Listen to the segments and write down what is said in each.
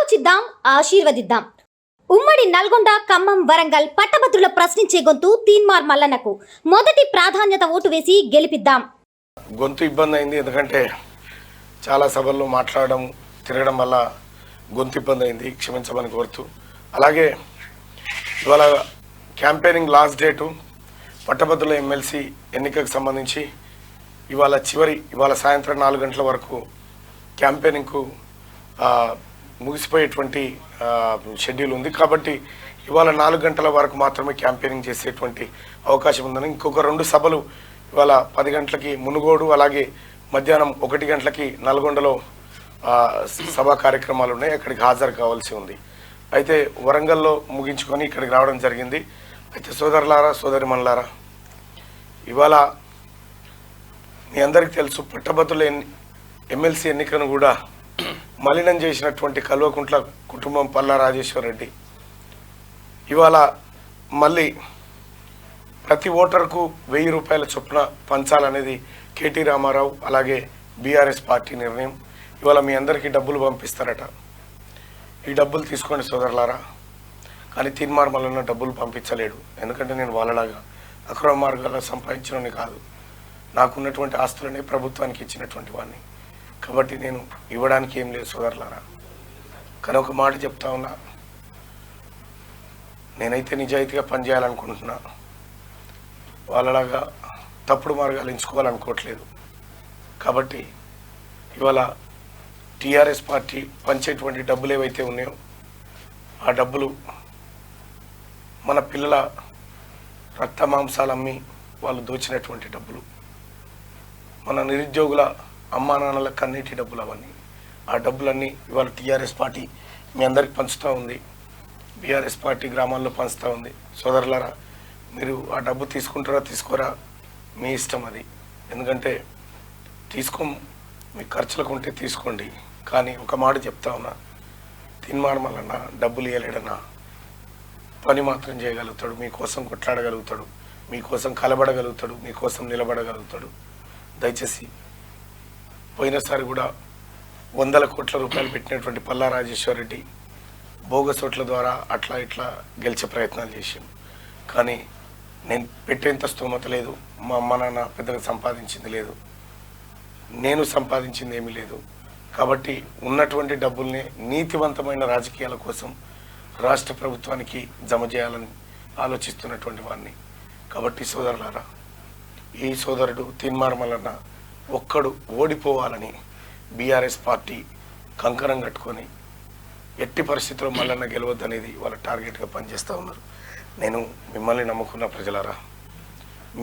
ఆలోచిద్దాం, ఆశీర్వదిద్దాం. ఉమ్మడి నల్గొండ, ఖమ్మం, వరంగల్ పట్టభద్రుల ప్రశ్నించే గొంతు తీన్మార్ మల్లన్నకు మొదటి ప్రాధాన్యత ఓటు వేసి గెలిపిద్దాం. గొంతు ఇబ్బంది అయింది, ఎందుకంటే చాలా సభల్లో మాట్లాడడం తిరగడం వల్ల గొంతు ఇబ్బంది అయింది, క్షమించమని కోరుతూ. అలాగే ఇవాళ క్యాంపెయినింగ్ లాస్ట్ డేటు పట్టభద్రుల ఎమ్మెల్సీ ఎన్నికకు సంబంధించి ఇవాళ సాయంత్రం 4 గంటల వరకు క్యాంపెయినింగ్కు ముగిసిపోయేటువంటి షెడ్యూల్ ఉంది. కాబట్టి ఇవాళ 4 గంటల వరకు మాత్రమే క్యాంపెయినింగ్ చేసేటువంటి అవకాశం ఉందని, ఇంకొక 2 సభలు ఇవాళ 10 గంటలకి మునుగోడు, అలాగే మధ్యాహ్నం 1 గంటలకి నల్గొండలో సభా కార్యక్రమాలు ఉన్నాయి, అక్కడికి హాజరు కావాల్సి ఉంది. అయితే వరంగల్లో ముగించుకొని ఇక్కడికి రావడం జరిగింది. అయితే సోదరులారా, సోదరిమణులారా, ఇవాళ మీ అందరికీ తెలుసు, పట్టభద్రుల ఎమ్మెల్సీ ఎన్నికను కూడా మలినం చేసినటువంటి కల్వకుంట్ల కుటుంబం పల్లా రాజేశ్వర్ రెడ్డి ఇవాళ మళ్ళీ ప్రతి ఓటర్కు 1000 రూపాయల చొప్పున పంచాలనేది కేటీ రామారావు అలాగే బీఆర్ఎస్ పార్టీ నిర్ణయం. ఇవాళ మీ అందరికీ డబ్బులు పంపిస్తారట. ఈ డబ్బులు తీసుకోండి సోదరులారా. కానీ తీన్మార్ మల్లన్న డబ్బులు పంపించలేడు, ఎందుకంటే నేను వాళ్ళలాగా అక్రమ మార్గాల్లో సంపాదించడని కాదు, నాకున్నటువంటి ఆస్తులనే ప్రభుత్వానికి ఇచ్చినటువంటి వాడిని. కాబట్టి నేను ఇవ్వడానికి ఏం లేదు సోదరులారా. కానీ ఒక మాట చెప్తా ఉన్నా, నేనైతే నిజాయితీగా పనిచేయాలనుకుంటున్నా, వాళ్ళలాగా తప్పుడు మార్గాలు ఎంచుకోవాలనుకోవట్లేదు. కాబట్టి ఇవాళ టీఆర్ఎస్ పార్టీ పంచేటువంటి డబ్బులు ఏవైతే ఉన్నాయో ఆ డబ్బులు మన పిల్లల రక్త మాంసాలు అమ్మి వాళ్ళు దోచినటువంటి డబ్బులు, మన నిరుద్యోగుల అమ్మా నాన్నల కన్నీటి డబ్బులు, అవన్నీ ఆ డబ్బులన్నీ ఇవాళ టీఆర్ఎస్ పార్టీ మీ అందరికి పంచుతూ ఉంది, బీఆర్ఎస్ పార్టీ గ్రామాల్లో పంచుతూ ఉంది. సోదరులారా, మీరు ఆ డబ్బు తీసుకుంటారా తీసుకోరా మీ ఇష్టం అది. ఎందుకంటే మీ ఖర్చులకు ఉంటే తీసుకోండి. కానీ ఒక మాట చెప్తా ఉన్నా, తీన్మార్ మల్లన్న డబ్బులు ఇవ్వలేడన్నా, పని మాత్రం చేయగలుగుతాడు, మీకోసం కొట్లాడగలుగుతాడు, మీకోసం కలబడగలుగుతాడు, మీకోసం నిలబడగలుగుతాడు. దయచేసి పోయినసారి కూడా 100 కోట్ల రూపాయలు పెట్టినటువంటి పల్లా రాజేశ్వర్ రెడ్డి బోగస్ ఓట్ల ద్వారా అట్లా ఇట్లా గెలిచే ప్రయత్నాలు చేశాను. కానీ నేను పెట్టేంత స్తోమత లేదు, మా అమ్మ నాన్న పెద్దగా సంపాదించింది లేదు, నేను సంపాదించింది ఏమీ లేదు. కాబట్టి ఉన్నటువంటి డబ్బుల్ని నీతివంతమైన రాజకీయాల కోసం రాష్ట్ర ప్రభుత్వానికి జమ చేయాలని ఆలోచిస్తున్నటువంటి వాడిని. కాబట్టి సోదరులారా, ఈ సోదరుడు తీన్మార్ మల్లన్న ఒక్కడు ఓడిపోవాలని బీఆర్ఎస్ పార్టీ కంకణం కట్టుకొని ఎట్టి పరిస్థితుల్లో మల్లన్న గెలవద్దనేది వాళ్ళ టార్గెట్గా పనిచేస్తూ ఉన్నారు. నేను మిమ్మల్ని నమ్ముకున్న ప్రజలారా,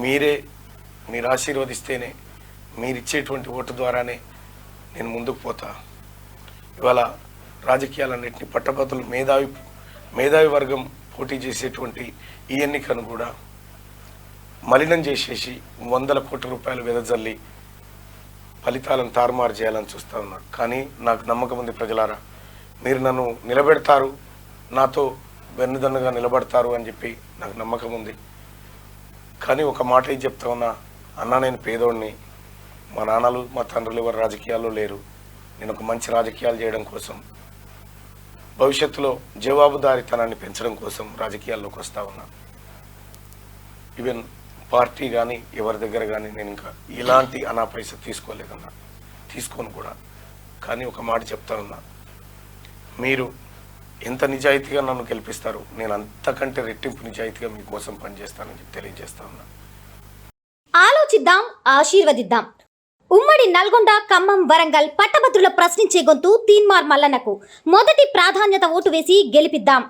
మీరు ఆశీర్వదిస్తేనే, మీరిచ్చేటువంటి ఓటు ద్వారానే నేను ముందుకు పోతా. ఇవాళ రాజకీయాలన్నింటినీ పట్టభద్రులు మేధావి వర్గం పోటీ చేసేటువంటి ఈ ఎన్నికను కూడా మలినం చేసేసి 100 కోట్ల రూపాయలు వెదజల్లి ఫలితాలను తారుమారు చేయాలని చూస్తూ ఉన్నారు. కానీ నాకు నమ్మకం ఉంది ప్రజలారా, మీరు నన్ను నిలబెడతారు, నాతో వెన్నుదన్నుగా నిలబడతారు అని చెప్పి నాకు నమ్మకం ఉంది. కానీ ఒక మాట చెప్తా ఉన్నా, అన్న నేను పేదోడిని, మా నాన్నలు మా తండ్రులు ఎవరు రాజకీయాల్లో లేరు, నేను ఒక మంచి రాజకీయాలు చేయడం కోసం, భవిష్యత్తులో జవాబుదారీతనాన్ని పెంచడం కోసం రాజకీయాల్లోకి వస్తూ ఉన్నా. ఈవెన్ పార్టీ కానీ ఎవరి దగ్గర కానీ నేను ఇంకా ఇలాంటి అనా పైసా తీసుకోలేదన్నా, తీసుకోను కూడా. కానీ ఒక మాట చెప్తా ఉన్నా, మీరు ఎంత నిజాయితీగా నన్ను గెలిపిస్తారు, నేను అంతకంటే రెట్టింపు నిజాయితీగా మీకోసం పనిచేస్తానని చెప్పి తెలియజేస్తా ఉన్నా. ఆలోచిద్దాం, ఆశీర్వదిద్దాం. ఉమ్మడి నల్గొండ, ఖమ్మం, వరంగల్ పట్టభద్రుల ప్రశ్నించే గొంతు తీన్మార్ మల్లన్నకు మొదటి ప్రాధాన్యత ఓటు వేసి గెలిపిద్దాం.